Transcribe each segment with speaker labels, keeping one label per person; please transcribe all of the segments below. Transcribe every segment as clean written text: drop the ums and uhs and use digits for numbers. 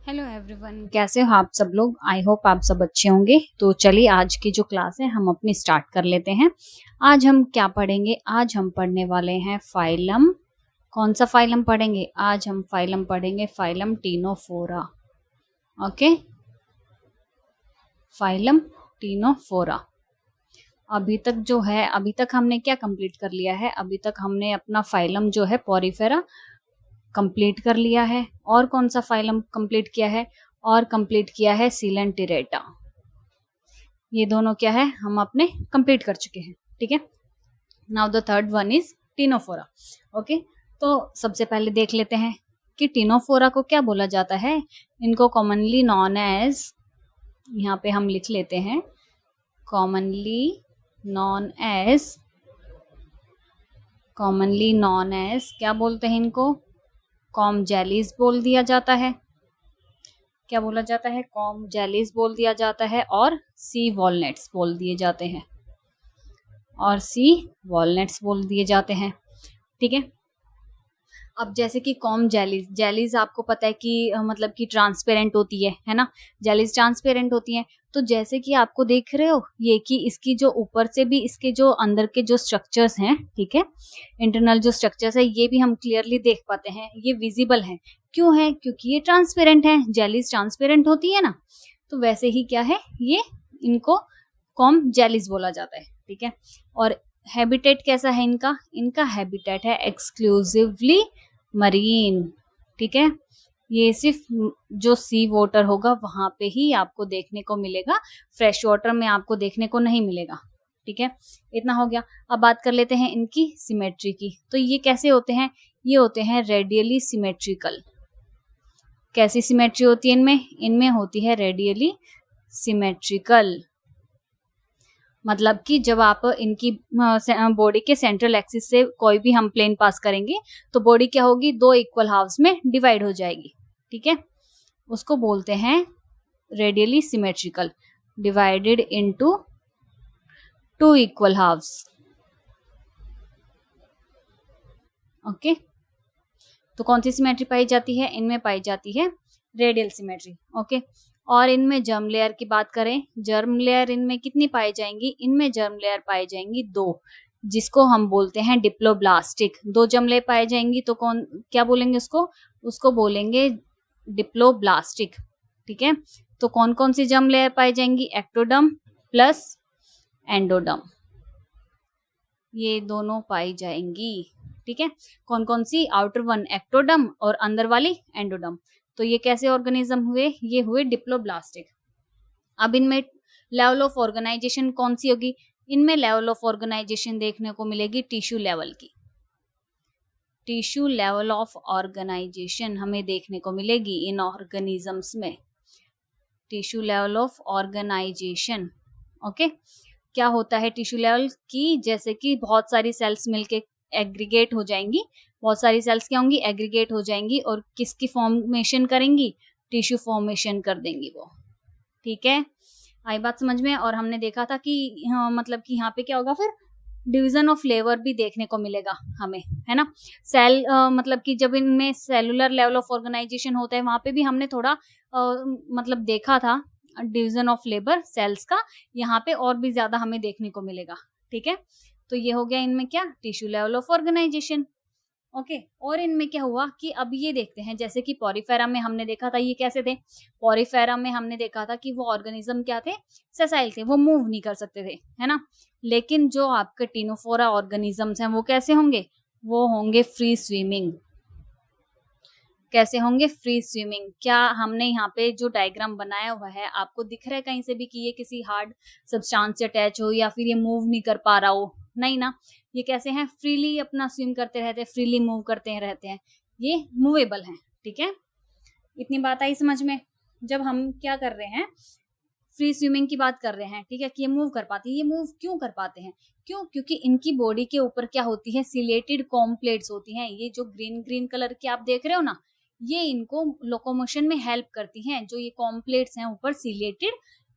Speaker 1: Hello everyone, कैसे हो आप सब लोग। आई होप आप सब अच्छे होंगे। तो चलिए आज की जो क्लास है हम अपनी स्टार्ट कर लेते हैं। आज हम क्या पढ़ेंगे? आज हम पढ़ने वाले हैं फाइलम। कौन सा फाइलम पढ़ेंगे? आज हम फाइलम पढ़ेंगे, phylum Ctenophora. Okay, phylum Ctenophora. अभी तक हमने क्या कंप्लीट कर लिया है? अभी तक हमने अपना फाइलम जो है पोरिफेरा कंप्लीट कर लिया है। और कौन सा फाइलम कंप्लीट किया है? और कंप्लीट किया है सीलेंटिरेटा। ये दोनों क्या है, हम अपने कंप्लीट कर चुके हैं। ठीक है, now the third one is Ctenophora. Okay, तो सबसे पहले देख लेते हैं कि टीनोफोरा को क्या बोला जाता है। इनको कॉमनली नॉन एज, यहाँ पे हम लिख लेते हैं, कॉमनली नॉन एज क्या बोलते हैं इनको? कॉम जेलीज बोल दिया जाता है। क्या बोला जाता है? कॉम जेलीज बोल दिया जाता है और सी वॉलनट्स बोल दिए जाते हैं, ठीक है। अब जैसे कि कॉम जेलीज आपको पता है कि मतलब कि ट्रांसपेरेंट होती है ना। जेलीज ट्रांसपेरेंट होती हैं। तो जैसे कि आपको देख रहे हो ये कि इसकी जो ऊपर से भी इसके जो अंदर के जो स्ट्रक्चर्स हैं, ठीक है, इंटरनल जो स्ट्रक्चर्स है ये भी हम क्लियरली देख पाते हैं, ये विजिबल है। क्यों है? क्योंकि ये ट्रांसपेरेंट है। जेलीज ट्रांसपेरेंट होती है ना, तो वैसे ही क्या है, ये इनको कॉम जेलीज बोला जाता है। ठीक है, और हैबिटेट कैसा है इनका? इनका हैबिटेट है एक्सक्लूसिवली मरीन। ठीक है, ये सिर्फ जो सी वाटर होगा वहां पे ही आपको देखने को मिलेगा, फ्रेश वाटर में आपको देखने को नहीं मिलेगा। ठीक है, इतना हो गया। अब बात कर लेते हैं इनकी सिमेट्री की। तो ये कैसे होते हैं? ये होते हैं रेडियली सिमेट्रिकल। कैसी सिमेट्री होती है इनमें? इनमें होती है रेडियली सिमेट्रिकल। मतलब कि जब आप इनकी बॉडी के सेंट्रल एक्सिस से कोई भी हम प्लेन पास करेंगे तो बॉडी क्या होगी, दो इक्वल हाफ्स में डिवाइड हो जाएगी। ठीक है, उसको बोलते हैं radially symmetrical, divided into two equal halves. Okay, तो कौन सी सिमेट्री पाई जाती है? इनमें पाई जाती है रेडियल सिमेट्री। ओके, और इनमें जर्म लेयर की बात करें, जर्म लेयर इनमें कितनी पाई जाएंगी? इनमें जर्म लेयर पाई जाएंगी दो, जिसको हम बोलते हैं डिप्लोब्लास्टिक। दो जर्म लेयर पाई जाएंगी तो कौन, क्या बोलेंगे उसको? उसको बोलेंगे डिप्लोब्लास्टिक। ठीक है, तो कौन कौन सी जर्म लेयर पाई जाएंगी? एक्टोडर्म प्लस एंडोडर्म, ये दोनों पाई जाएंगी। ठीक है, कौन कौन सी? आउटर वन एक्टोडर्म और अंदर वाली एंडोडर्म। तो ये कैसे ऑर्गेनिज्म हुए? ये हुए डिप्लोब्लास्टिक। अब इनमें लेवल ऑफ ऑर्गेनाइजेशन कौन सी होगी? इनमें लेवल ऑफ ऑर्गेनाइजेशन देखने को मिलेगी टिश्यू लेवल की। टिश्यू लेवल ऑफ ऑर्गेनाइजेशन हमें देखने को मिलेगी इन ऑर्गेनिजम्स में। Tissue level of organisation. Okay, क्या होता है टिश्यू लेवल की? जैसे कि बहुत सारी सेल्स मिलके एग्रीगेट हो जाएंगी। बहुत सारी सेल्स क्या होंगी? एग्रीगेट हो जाएंगी और किसकी फॉर्मेशन करेंगी? टिश्यू फॉर्मेशन कर देंगी वो। ठीक है, आई बात समझ में? और हमने देखा था कि मतलब कि यहाँ पे क्या होगा, फिर डिवीजन ऑफ लेबर भी देखने को मिलेगा हमें, है ना। सेल मतलब कि जब इनमें सेलुलर लेवल ऑफ ऑर्गेनाइजेशन होता है वहां पे भी हमने थोड़ा मतलब देखा था डिवीजन ऑफ लेबर सेल्स का। यहाँ पे और भी ज्यादा हमें देखने को मिलेगा। ठीक है, तो ये हो गया इनमें क्या, tissue level of organisation. Okay, और इनमें क्या हुआ कि अब ये देखते हैं, जैसे कि पॉरीफेरा में हमने देखा था ये कैसे थे। पॉरीफेरा में हमने देखा था कि वो ऑर्गेनिज्म क्या थे, सेसाइल थे, वो मूव नहीं कर सकते थे, है ना। लेकिन जो आपके टीनोफोरा ऑर्गेनिजम्स हैं वो कैसे होंगे? वो होंगे फ्री स्विमिंग। कैसे होंगे? Free swimming. क्या हमने यहाँ पे जो डायग्राम बनाया हुआ है आपको दिख रहा है कहीं से भी कि ये किसी हार्ड सब्सटेंस से अटैच हो या फिर ये मूव नहीं कर पा रहा हो? नहीं ना, ये कैसे हैं? फ्रीली अपना स्विम करते रहते हैं, फ्रीली मूव करते रहते हैं, ये मूवेबल हैं। ठीक है, इतनी बात आई समझ में? जब हम क्या कर रहे हैं, फ्री स्विमिंग की बात कर रहे हैं, ठीक है, कि ये मूव कर पाती है। ये मूव क्यों कर पाते हैं? क्यों? क्योंकि इनकी बॉडी के ऊपर क्या होती है, सिलेटेड कॉम्प्लेट्स होती हैं। ये जो ग्रीन ग्रीन कलर की आप देख रहे हो ना, ये इनको लोकोमोशन में हेल्प करती हैं। जो ये कॉम्प्लेट्स हैं ऊपर सिलेटेड,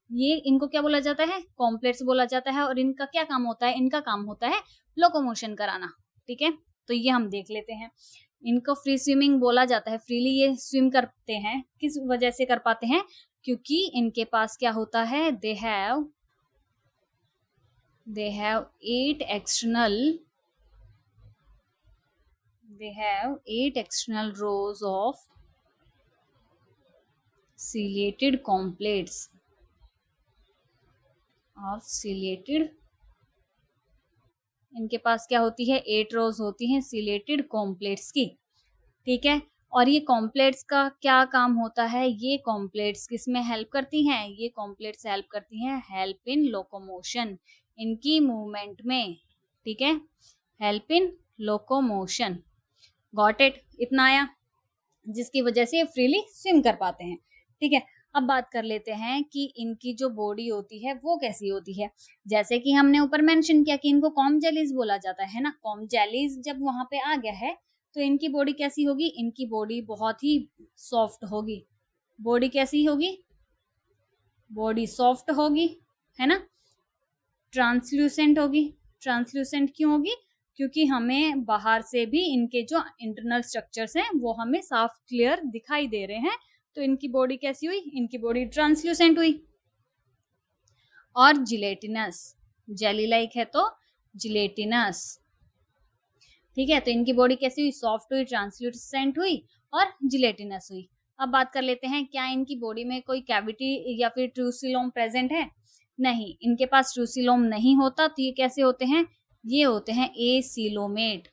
Speaker 1: ये इनको क्या बोला जाता है? कॉम्प्लेट्स बोला जाता है। और इनका क्या काम होता है? इनका काम होता है लोकोमोशन कराना। ठीक है, तो ये हम देख लेते हैं इनको फ्री स्विमिंग बोला जाता है, फ्रीली ये स्विम करते हैं। किस वजह से कर पाते हैं? क्योंकि इनके पास क्या होता है, they have 8 external rows of ciliated complex इनके पास क्या होती है, 8 रोज होती हैं सिलेटेड कॉम्प्लेट्स की, ठीक है। और ये कॉम्प्लेट्स का क्या काम होता है, ये कॉम्प्लेट्स किस में हेल्प करती हैं, ये कॉम्प्लेट्स हेल्प करती हैं हेल्प इन लोकोमोशन, इनकी मूवमेंट में, ठीक है, help in locomotion. Got it? इतना आया, जिसकी वजह से ये फ्रीली स्विम कर पाते हैं, ठीक है। अब बात कर लेते हैं कि इनकी जो बॉडी होती है वो कैसी होती है। जैसे कि हमने ऊपर मेंशन किया कि इनको कॉम जेलीज बोला जाता है ना, कॉम जेलीज जब वहां पे आ गया है तो इनकी बॉडी कैसी होगी, इनकी बॉडी बहुत ही सॉफ्ट होगी। बॉडी कैसी होगी, बॉडी सॉफ्ट होगी, है ना। ट्रांसल्यूसेंट होगी। ट्रांसल्यूसेंट क्यों होगी, क्योंकि हमें बाहर से भी इनके जो इंटरनल स्ट्रक्चर्स हैं वो हमें साफ क्लियर दिखाई दे रहे हैं। तो इनकी बॉडी कैसी हुई, इनकी बॉडी ट्रांसल्यूसेंट हुई। और जिलेटिनस, जेली लाइक है तो जिलेटिनस, ठीक है। तो इनकी बॉडी कैसी हुई, सॉफ्ट हुई, ट्रांसल्यूसेंट हुई और जिलेटिनस हुई। अब बात कर लेते हैं, क्या इनकी बॉडी में कोई कैविटी या फिर ट्रूसिलोम प्रेजेंट है? नहीं, इनके पास ट्रूसिलोम नहीं होता। तो ये कैसे होते हैं, ये होते हैं एसिलोमेट।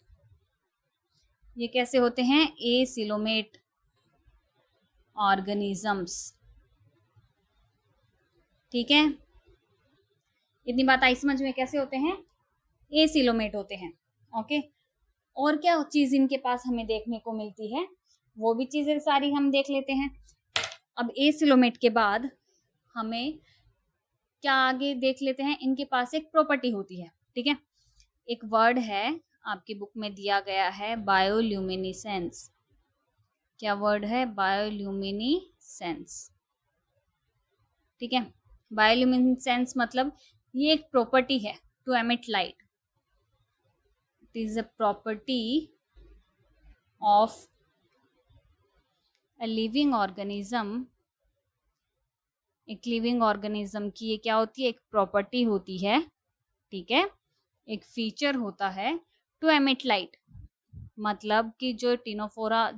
Speaker 1: ये कैसे होते हैं, एसिलोमेट ऑर्गेनिजम्स, ठीक है। इतनी बात आई समझ में, कैसे होते हैं, एसिलोमेट होते हैं, ओके। और क्या चीज इनके पास हमें देखने को मिलती है, वो भी चीजें सारी हम देख लेते हैं। अब एसिलोमेट के बाद हमें क्या आगे देख लेते हैं, इनके पास एक प्रॉपर्टी होती है, ठीक है। एक वर्ड है आपकी बुक में दिया गया है, बायोल्यूमिनेसेंस। क्या वर्ड है, बायोल्यूमिनेसेंस, ठीक है। बायोल्यूमिनेसेंस मतलब ये एक प्रॉपर्टी है to emit light. It is a property of a living organism. एक लिविंग ऑर्गेनिज्म की ये क्या होती है, एक प्रॉपर्टी होती है, ठीक है, एक फीचर होता है टू एमिट लाइट। मतलब कि जो टिनोफोरा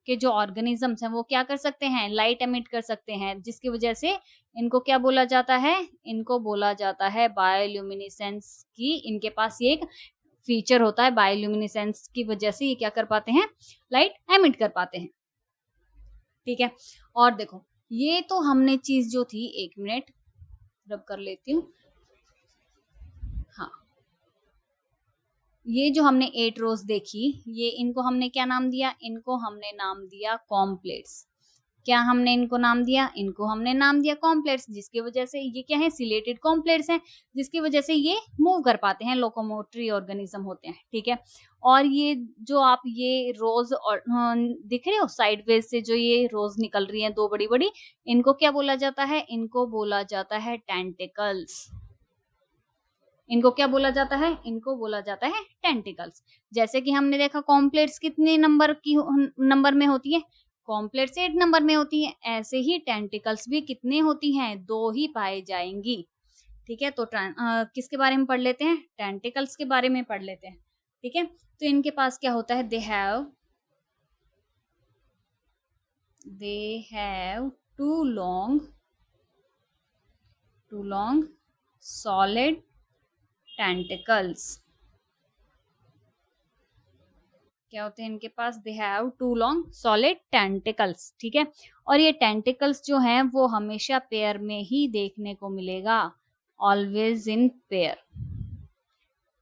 Speaker 1: के जो ऑर्गेनिजम्स हैं वो क्या कर सकते हैं, लाइट एमिट कर सकते हैं, जिसकी वजह से इनको क्या बोला जाता है, इनको बोला जाता है बायोल्यूमिनेसेंस की। इनके पास ये एक फीचर होता है, बायोल्यूमिनेसेंस की वजह से ये क्या कर पाते हैं, लाइट एमिट कर पाते हैं, ठीक है। और देखो, ये तो हमने चीज जो थी, 1 मिनट रब कर लेती हूँ, हाँ, ये जो हमने 8 रोज देखी, ये इनको हमने क्या नाम दिया, इनको हमने नाम दिया कॉम्प्लेट्स। क्या हमने इनको नाम दिया, इनको हमने नाम दिया कॉम्प्लेट्स, जिसकी वजह से ये क्या है, सिलेटेड कॉम्प्लेट्स हैं, जिसकी वजह से ये मूव कर पाते हैं, लोकोमोटरी ऑर्गेनिज्म होते हैं, ठीक है। और ये जो आप ये रोज और दिख रहे हो साइडवेज से जो ये रोज निकल रही हैं 2 बड़ी बड़ी, इनको क्या बोला जाता है, इनको बोला जाता है टेंटिकल्स। इनको क्या बोला जाता है, इनको बोला जाता है टेंटिकल्स। जैसे कि हमने देखा कॉम्प्लेट्स कितने नंबर में होती है, कॉम्प्लेट्स 8 नंबर में होती है, ऐसे ही टेंटिकल्स भी कितने होती हैं, 2 ही पाई जाएंगी, ठीक है। तो किसके बारे में पढ़ लेते हैं, टेंटिकल्स के बारे में पढ़ लेते हैं, ठीक है। तो इनके पास क्या होता है, they have two long solid tentacles. क्या होते हैं इनके पास, they have 2 long solid tentacles, ठीक है। और ये टेंटिकल्स जो हैं वो हमेशा पेयर में ही देखने को मिलेगा, ऑलवेज इन पेयर,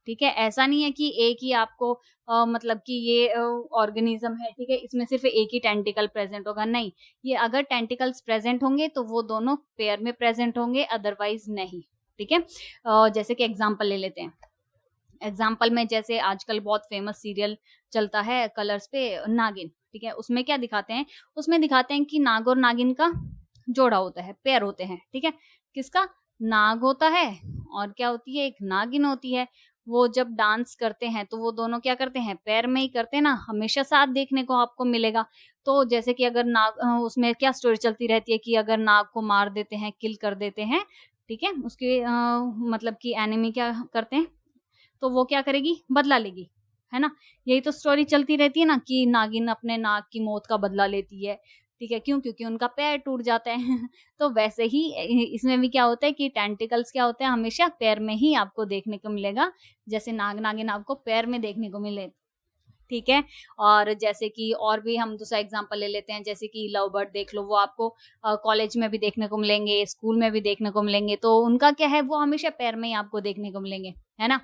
Speaker 1: ठीक है। ऐसा नहीं है कि एक ही आपको मतलब कि ये ऑर्गेनिज्म है, ठीक है, इसमें सिर्फ एक ही टेंटिकल प्रेजेंट होगा, नहीं, ये अगर टेंटिकल्स प्रेजेंट होंगे तो वो दोनों पेयर में प्रेजेंट होंगे, अदरवाइज नहीं, ठीक है। जैसे कि एग्जाम्पल ले लेते हैं, एग्जाम्पल में जैसे आजकल बहुत फेमस सीरियल चलता है कलर्स पे, नागिन, ठीक है, उसमें क्या दिखाते हैं, उसमें दिखाते हैं कि नाग और नागिन का जोड़ा होता है, पेयर होते हैं, ठीक है। किसका, नाग होता है और क्या होती है, एक नागिन होती है। वो जब डांस करते हैं तो वो दोनों क्या करते हैं, पैर में ही करते हैं ना, हमेशा साथ देखने को आपको मिलेगा। तो जैसे कि अगर नाग उसमें क्या स्टोरी चलती रहती है कि अगर नाग को मार देते हैं, किल कर देते हैं, ठीक है, उसके मतलब कि एनिमी क्या करते हैं, तो वो क्या करेगी, बदला लेगी, है ना। यही तो स्टोरी चलती रहती है ना कि नागिन अपने नाग की मौत का बदला लेती है, ठीक है, क्यों, क्योंकि उनका पैर टूट जाता है तो वैसे ही इसमें भी क्या होता है कि टेंटिकल्स क्या होते हैं, हमेशा पैर में ही आपको देखने को मिलेगा, जैसे नाग नागिन आपको पैर में देखने को मिले, ठीक है। और जैसे कि और भी हम दूसरा एग्जांपल ले लेते हैं, जैसे कि लव बर्ड देख लो, वो आपको कॉलेज में भी देखने को मिलेंगे, स्कूल में भी देखने को मिलेंगे, तो उनका क्या है, वो हमेशा पैर में ही आपको देखने को मिलेंगे, है ना।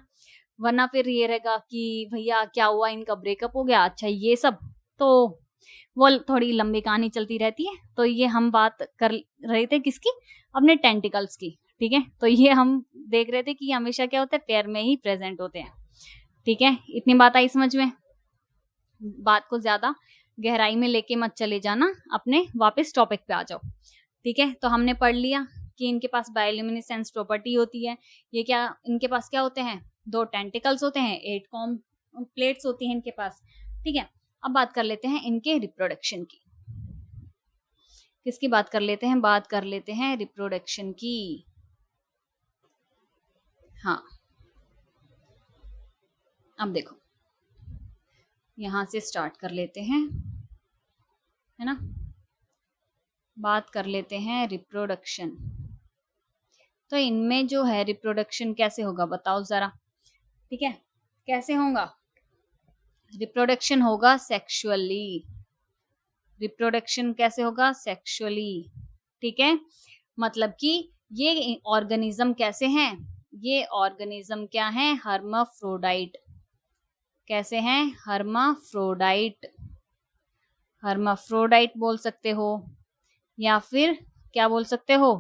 Speaker 1: वरना फिर ये रहेगा कि भैया क्या हुआ, इनका ब्रेकअप हो गया, अच्छा ये सब, तो वो थोड़ी लंबी कहानी चलती रहती है। तो ये हम बात कर रहे थे किसकी, अपने टेंटिकल्स की, ठीक है। तो ये हम देख रहे थे कि हमेशा क्या होता है, पैर में ही प्रेजेंट होते हैं, ठीक है। इतनी बात आई समझ में, बात को ज्यादा गहराई में लेके मत चले जाना, अपने वापस टॉपिक पे आ जाओ, ठीक है। तो हमने पढ़ लिया कि इनके पास बायोल्यूमिनेसेंस प्रॉपर्टी होती है। ये क्या, इनके पास क्या होते हैं, 2 टेंटिकल्स होते हैं, 8 कॉम प्लेट्स होती हैं इनके पास, ठीक है। अब बात कर लेते हैं इनके रिप्रोडक्शन की। किसकी बात कर लेते हैं, बात कर लेते हैं रिप्रोडक्शन की। हाँ, अब देखो, यहां से स्टार्ट कर लेते हैं, है ना। बात कर लेते हैं रिप्रोडक्शन। तो इनमें जो है रिप्रोडक्शन कैसे होगा बताओ जरा, ठीक है, कैसे होगा रिप्रोडक्शन, होगा सेक्सुअली। रिप्रोडक्शन कैसे होगा, सेक्सुअली, ठीक है। मतलब कि ये ऑर्गेनिज्म कैसे हैं, ये ऑर्गेनिज्म क्या है, हर्माफ्रोडाइट। कैसे हैं, हर्माफ्रोडाइट। हर्माफ्रोडाइट बोल सकते हो, या फिर क्या बोल सकते हो,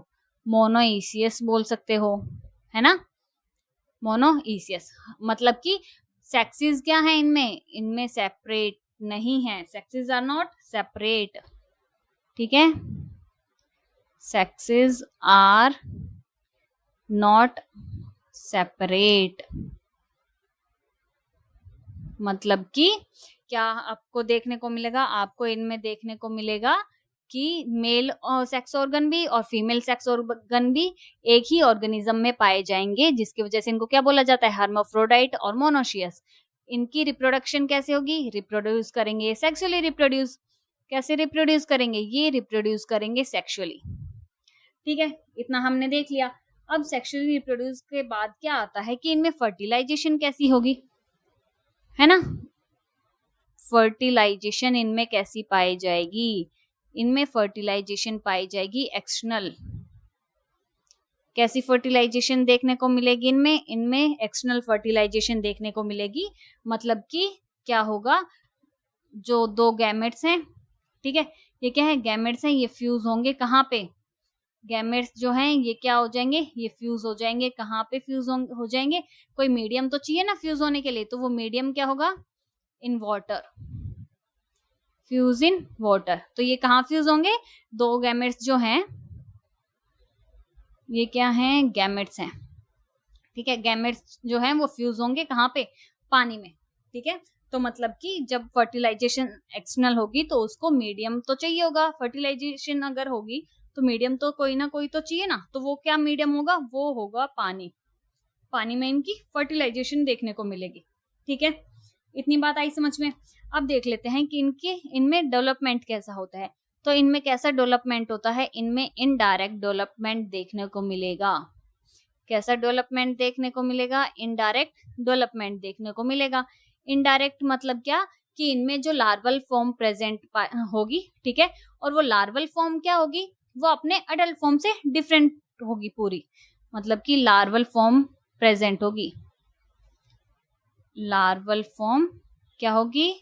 Speaker 1: मोनोइसियस बोल सकते हो, है ना। मोनोइसियस मतलब कि सेक्सेस क्या है इनमें, इनमें सेपरेट नहीं है, सेक्सेस आर नॉट सेपरेट, ठीक है। सेक्सेस आर नॉट सेपरेट, मतलब कि क्या आपको देखने को मिलेगा, आपको इनमें देखने को मिलेगा कि मेल सेक्स ऑर्गन भी और फीमेल सेक्स ऑर्गन भी एक ही ऑर्गेनिज्म में पाए जाएंगे, जिसकी वजह से इनको क्या बोला जाता है, हर्माफ्रोडाइट और मोनोशियस। इनकी रिप्रोडक्शन कैसे होगी, रिप्रोड्यूस करेंगे सेक्सुअली, रिप्रोड्यूस कैसे रिप्रोड्यूस करेंगे, ये रिप्रोड्यूस करेंगे सेक्सुअली, ठीक है। इतना हमने देख लिया। अब सेक्सुअली रिप्रोड्यूस के बाद क्या आता है कि इनमें फर्टिलाइजेशन कैसी होगी, है ना। फर्टिलाइजेशन इनमें कैसी पाई जाएगी, इनमें फर्टिलाइजेशन पाई जाएगी एक्सटर्नल। कैसी फर्टिलाइजेशन देखने को मिलेगी इनमें, इनमें एक्सटर्नल फर्टिलाइजेशन देखने को मिलेगी। मतलब कि क्या होगा, जो 2 गैमेट्स हैं, ठीक है, ये क्या है, गैमेट्स हैं, ये फ्यूज होंगे कहाँ पे, गैमेट्स जो हैं ये क्या हो जाएंगे, ये फ्यूज हो जाएंगे, कहाँ पे फ्यूज हो जाएंगे, कोई मीडियम तो चाहिए ना फ्यूज होने के लिए, तो वो मीडियम क्या होगा, in water, fuse in water. तो ये कहाँ फ्यूज होंगे, 2 गैमेट्स जो हैं, ये क्या हैं, गैमेट्स हैं, ठीक है। गैमेट्स जो हैं वो फ्यूज होंगे कहाँ पे, पानी में, ठीक है। तो मतलब कि जब फर्टिलाइजेशन एक्सटर्नल होगी तो उसको मीडियम तो चाहिए होगा, फर्टिलाइजेशन अगर होगी तो मीडियम तो कोई ना कोई तो चाहिए ना, तो वो क्या मीडियम होगा, वो होगा पानी। पानी में इनकी फर्टिलाइजेशन देखने को मिलेगी, ठीक है। इतनी बात आई समझ में। अब देख लेते हैं कि इनमें डेवलपमेंट कैसा होता है। तो इनमें कैसा डेवलपमेंट होता है, इनमें इनडायरेक्ट डेवलपमेंट देखने को मिलेगा। कैसा डेवलपमेंट देखने को मिलेगा, इनडायरेक्ट डेवलपमेंट देखने को मिलेगा। इनडायरेक्ट मतलब क्या, कि इनमें जो लार्वल फॉर्म प्रेजेंट होगी, ठीक है, और वो लार्वल फॉर्म क्या होगी, वो अपने अडल्ट फॉर्म से डिफरेंट होगी पूरी, मतलब कि लार्वल फॉर्म प्रेजेंट होगी। लार्वल फॉर्म क्या होगी,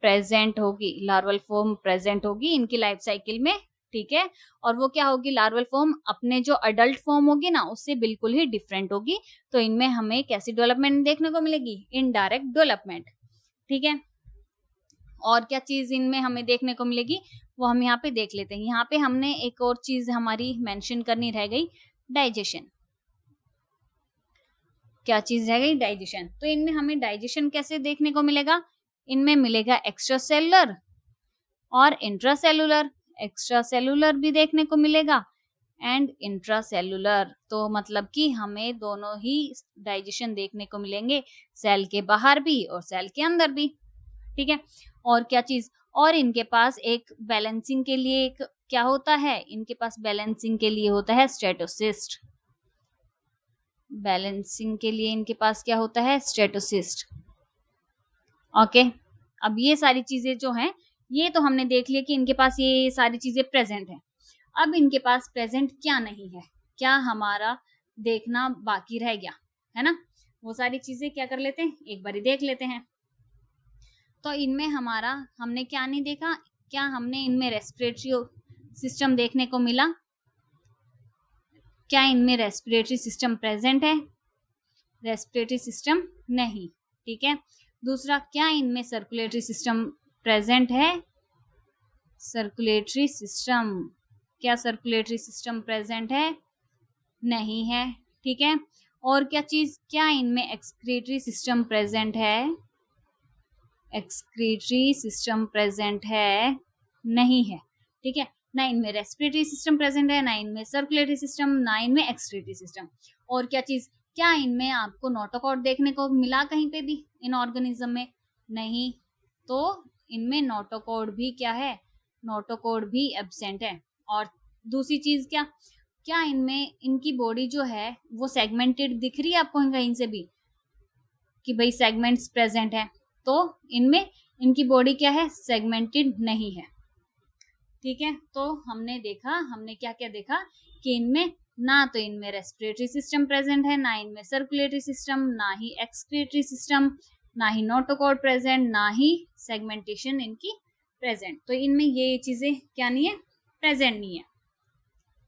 Speaker 1: प्रेजेंट होगी, लार्वल फॉर्म प्रेजेंट होगी इनकी लाइफ साइकिल में, ठीक है। और वो क्या होगी, लार्वल फॉर्म अपने जो अडल्ट फॉर्म होगी ना उससे बिल्कुल ही डिफरेंट होगी। तो इनमें हमें कैसी डेवलपमेंट देखने को मिलेगी, इनडायरेक्ट डेवलपमेंट, ठीक है। और क्या चीज इनमें हमें देखने को मिलेगी, वो हम यहाँ पे देख लेते हैं। यहाँ पे हमने एक और चीज हमारी मेंशन करनी रह गई, डाइजेशन, क्या चीज रह गई? डाइजेशन। तो इनमें हमें डाइजेशन कैसे देखने को मिलेगा? इनमें मिलेगा एक्स्ट्रा सेलुलर और इंट्रासेलुलर। एक्स्ट्रा सेलुलर भी देखने को मिलेगा एंड इंट्रासेलुलर। तो मतलब कि हमें दोनों ही डाइजेशन देखने को मिलेंगे, सेल के बाहर भी और सेल के अंदर भी। ठीक है। और क्या चीज? और इनके पास एक बैलेंसिंग के लिए एक क्या होता है? इनके पास बैलेंसिंग के लिए होता है स्टेटोसिस्ट। बैलेंसिंग के लिए इनके पास क्या होता है? स्टेटोसिस्ट। ओके। अब ये सारी चीजें जो हैं, ये तो हमने देख लिया कि इनके पास ये सारी चीजें प्रेजेंट है। अब इनके पास प्रेजेंट क्या नहीं है, क्या हमारा देखना बाकी रह गया है ना? वो सारी चीजें क्या कर लेते हैं, एक बारी देख लेते हैं। तो इनमें हमारा हमने क्या नहीं देखा? क्या हमने इनमें रेस्पिरेटरी सिस्टम देखने को मिला? क्या इनमें रेस्पिरेटरी सिस्टम प्रेजेंट है? रेस्पिरेटरी सिस्टम नहीं। ठीक है। दूसरा, क्या इनमें सर्कुलेटरी सिस्टम प्रेजेंट है? सर्कुलेटरी सिस्टम, क्या सर्कुलेटरी सिस्टम प्रेजेंट है? नहीं है। ठीक है। और क्या चीज? क्या इनमें एक्सक्रीटरी सिस्टम प्रेजेंट है? एक्सक्रीटरी सिस्टम प्रेजेंट है? नहीं है। ठीक है। ना इनमें रेस्पिरेटरी सिस्टम प्रेजेंट है, ना इनमें सर्कुलेटरी सिस्टम, ना इनमें एक्सक्रीटरी सिस्टम। और क्या चीज? क्या इनमें आपको नोटोकॉर्ड देखने को मिला कहीं पे भी इन ऑर्गेनिज्म में? नहीं। तो इनमें नोटोकॉर्ड भी क्या है? नोटोकॉर्ड भी एब्सेंट है। और दूसरी चीज क्या? क्या इनमें इनकी बॉडी जो है वो सेगमेंटेड दिख रही है आपको कहीं से भी कि भाई सेगमेंट्स प्रेजेंट है? तो इनमें इनकी बॉडी क्या है? सेगमेंटेड नहीं है। ठीक है। तो हमने देखा, हमने क्या क्या देखा कि इनमें ना तो इनमें रेस्पिरेटरी सिस्टम प्रेजेंट है, ना इनमें सर्कुलेटरी सिस्टम, ना ही एक्सक्रीटरी सिस्टम, ना ही नोटोकॉर्ड प्रेजेंट, ना ही सेगमेंटेशन इनकी प्रेजेंट। तो इनमें ये चीजें क्या नहीं है? प्रेजेंट नहीं है।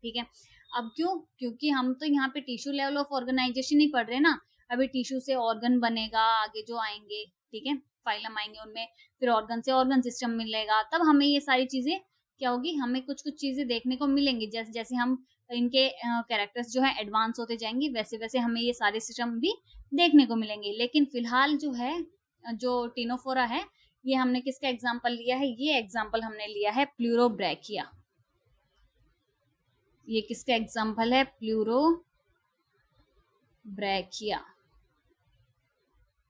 Speaker 1: ठीक है। अब क्यों? क्योंकि हम तो यहाँ पे टिश्यू लेवल ऑफ ऑर्गेनाइजेशन ही पढ़ रहे हैं ना। अभी टिश्यू से ऑर्गन बनेगा, आगे जो आएंगे, ठीक है, फाइलम आएंगे, उनमें फिर ऑर्गन से ऑर्गन सिस्टम मिलेगा, तब हमें ये सारी चीजें क्या होगी, हमें कुछ कुछ चीजें देखने को मिलेंगी। जैसे जैसे हम इनके कैरेक्टर्स जो है एडवांस होते जाएंगे, वैसे वैसे हमें ये सारे सिस्टम भी देखने को मिलेंगे। लेकिन फिलहाल जो है, जो टिनोफोरा है, ये हमने किसका एग्जाम्पल लिया है? ये एग्जाम्पल हमने लिया है प्लूरोब्रैकिया। ये किसका एग्जाम्पल है? प्लूरोब्रैकिया।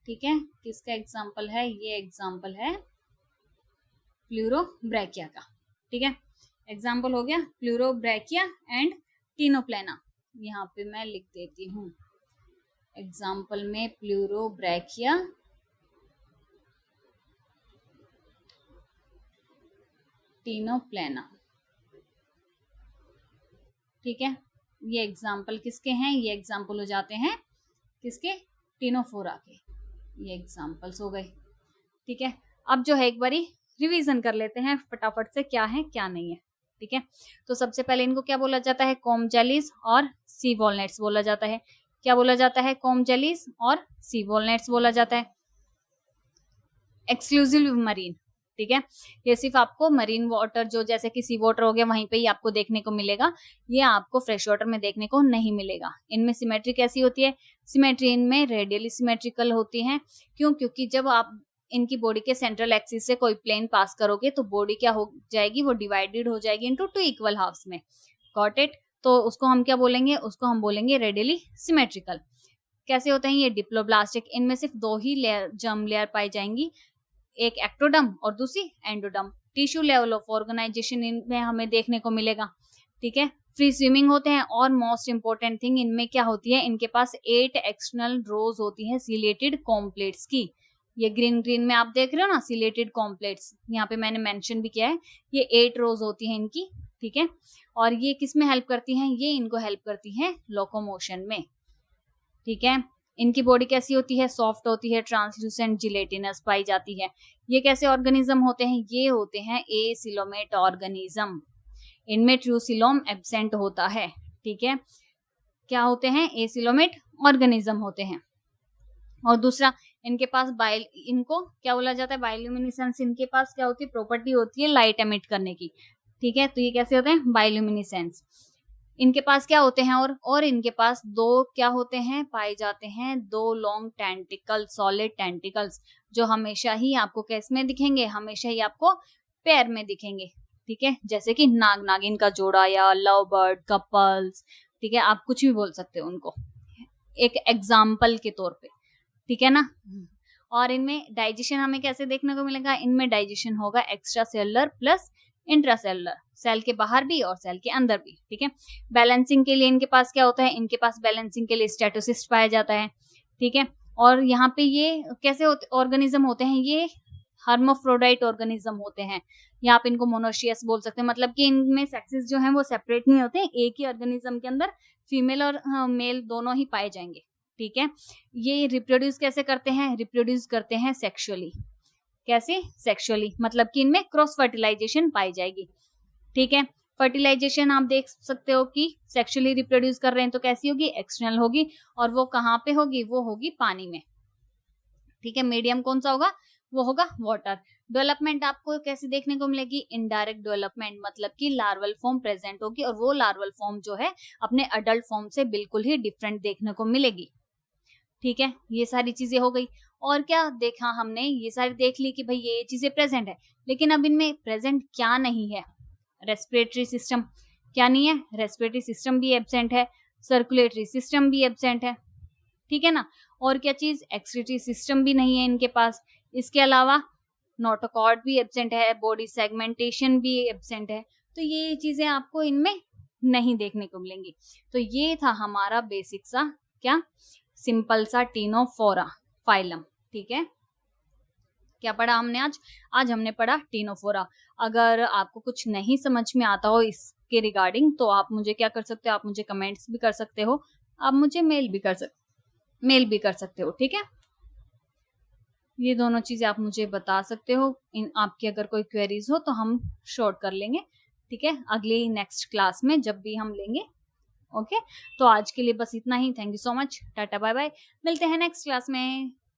Speaker 1: ठीक है। किसका एग्जाम्पल है? ये एग्जाम्पल है प्लूरोब्रैकिया का। ठीक है। एग्जाम्पल हो गया प्लूरोब्रैकिया एंड टिनोप्लेना। यहाँ पे मैं लिख देती हूँ एग्जाम्पल में प्लूरोब्रैकिया, टिनोप्लेना। ठीक है। ये एग्जाम्पल किसके हैं? ये एग्जाम्पल हो जाते हैं किसके? टिनोफोरा के। ये एग्जाम्पल्स हो गए। ठीक है। अब जो है एक बारी रिवीजन कर लेते हैं फटाफट से, क्या है क्या नहीं है। ठीक है। तो सबसे पहले इनको क्या बोला जाता है? कॉम जेलीज और सी वॉलनट्स बोला जाता है। क्या बोला जाता है? कॉम जेलीज और सी वॉलनट्स बोला जाता है। Exclusive marine. ठीक है। ये सिर्फ आपको मरीन वाटर, जो जैसे कि सी वाटर हो गया, वहीं पे ही आपको देखने को मिलेगा। ये आपको फ्रेश वाटर में देखने को नहीं मिलेगा। इनमें सिमेट्री कैसी होती है? सिमेट्री इनमें रेडियली सिमेट्रिकल होती है। क्यों? क्योंकि जब आप इनकी बॉडी के सेंट्रल एक्सिस से कोई प्लेन पास करोगे तो बॉडी क्या हो जाएगी? वो डिवाइडेड हो जाएगी इनटू टू इक्वल हाफ्स में। Got it? तो उसको हम क्या बोलेंगे? उसको हम बोलेंगे रेडियली सिमेट्रिकल। कैसे होते हैं ये? डिप्लोब्लास्टिक। इनमें सिर्फ दो ही लेयर, जर्म लेयर पाई जाएंगी, एक एक्टोडर्म और दूसरी endoderm. Tissue level of organisation इनमें हमें देखने को मिलेगा। ठीक है। फ्री स्विमिंग होते हैं। और मोस्ट इंपोर्टेंट थिंग इनमें क्या होती है? इनके पास 8 एक्सटर्नल रोज होती है सिलेटेड कॉम्प्लेट्स की। ये ग्रीन ग्रीन में आप देख रहे हो ना, सिलेटेड कॉम्प्लेट्स, यहाँ पे मैंने मेंशन भी किया है। ये 8 रोज होती है इनकी। ठीक है। और ये किस में हेल्प करती हैं? ये इनको हेल्प करती हैं लोकोमोशन में। ठीक है। इनकी बॉडी कैसी होती है? सॉफ्ट होती है, ट्रांसल्यूसेंट, जिलेटिनस पाई जाती है। ये कैसे ऑर्गेनिज्म होते हैं? ये होते हैं एसिलोमेट ऑर्गेनिज्म। इनमें ट्रूसिलोम एब्सेंट होता है। ठीक है। क्या होते हैं? एसिलोमेट ऑर्गेनिज्म होते हैं। और दूसरा, इनके पास इनको क्या बोला जाता है? बायोल्यूमिनेसेंस। इनके पास क्या होती है? प्रॉपर्टी होती है लाइट एमिट करने की। ठीक है। तो ये कैसे होते हैं? बायोल्यूमिनेसेंस। इनके पास क्या होते हैं और इनके पास दो क्या होते हैं, पाए जाते हैं दो लॉन्ग टेंटिकल, सॉलिड टेंटिकल्स, जो हमेशा ही आपको किस में दिखेंगे, हमेशा ही आपको पैर में दिखेंगे। ठीक है, जैसे कि नाग नागिन का जोड़ा या लव बर्ड, कपल्स, ठीक है, आप कुछ भी बोल सकते हो उनको एक एग्जाम्पल के तौर पे, ठीक है ना। और इनमें डाइजेशन हमें कैसे देखने को मिलेगा, इनमें डाइजेशन होगा extra cellular plus intracellular, cell के बाहर भी और सेल के अंदर भी। ठीक है, बैलेंसिंग के लिए इनके पास क्या होता है, इनके पास बैलेंसिंग के लिए स्टेटोसिस्ट पाया जाता है। ठीक है, और यहाँ पे ये कैसे ऑर्गेनिज्म होते हैं, ये हर्माफ्रोडाइट ऑर्गेनिज्म होते हैं, या आप इनको मोनोशियस बोल सकते हैं, मतलब कि इनमें सेक्सेस जो हैं वो सेपरेट नहीं होते, एक ही ऑर्गेनिज्म के अंदर फीमेल और मेल दोनों ही पाए जाएंगे। ठीक है, ये रिप्रोड्यूस कैसे करते हैं, रिप्रोड्यूस करते हैं सेक्सुअली। कैसे, सेक्सुअली, मतलब कि इनमें क्रॉस फर्टिलाइजेशन पाई जाएगी। ठीक है, फर्टिलाइजेशन आप देख सकते हो कि सेक्सुअली रिप्रोड्यूस कर रहे हैं तो कैसी होगी, एक्सटर्नल होगी, और वो कहाँ पे होगी, वो होगी पानी में। ठीक है, मीडियम कौन सा होगा, वो होगा वाटर। डेवलपमेंट आपको कैसे देखने को मिलेगी, इनडायरेक्ट डेवलपमेंट, मतलब कि लार्वल फॉर्म प्रेजेंट होगी, और वो लार्वल फॉर्म जो है अपने अडल्ट फॉर्म से बिल्कुल ही डिफरेंट देखने को मिलेगी। ठीक है, ये सारी चीजें हो गई। और क्या देखा हमने, ये सारी देख ली कि भाई ये चीजें प्रेजेंट है, लेकिन अब इनमें प्रेजेंट क्या नहीं है, रेस्पिरेटरी सिस्टम क्या नहीं है, रेस्पिरेटरी सिस्टम भी एब्सेंट है, सर्कुलेटरी सिस्टम भी एब्सेंट है। ठीक है ना, और क्या चीज, एक्सक्रीटरी सिस्टम भी नहीं है इनके पास। इसके अलावा नोटोकॉर्ड भी एब्सेंट है, बॉडी सेगमेंटेशन भी एब्सेंट है। तो ये चीजें आपको इनमें नहीं देखने को मिलेंगी। तो ये था हमारा बेसिक सा क्या, सिंपल सा टीनोफोरा फाइलम। ठीक है, क्या पढ़ा हमने आज हमने पढ़ा टीनोफोरा। अगर आपको कुछ नहीं समझ में आता हो इसके रिगार्डिंग, तो आप मुझे क्या कर सकते हो, आप मुझे कमेंट्स भी कर सकते हो, आप मुझे मेल भी कर सकते हो। ठीक है, ये दोनों चीजें आप मुझे बता सकते हो। इन आपकी अगर कोई क्वेरीज हो तो हम शॉर्ट कर लेंगे। ठीक है, अगली नेक्स्ट क्लास में जब भी हम लेंगे। ओके, तो आज के लिए बस इतना ही। Thank you so much, tata bye bye, मिलते हैं नेक्स्ट क्लास में।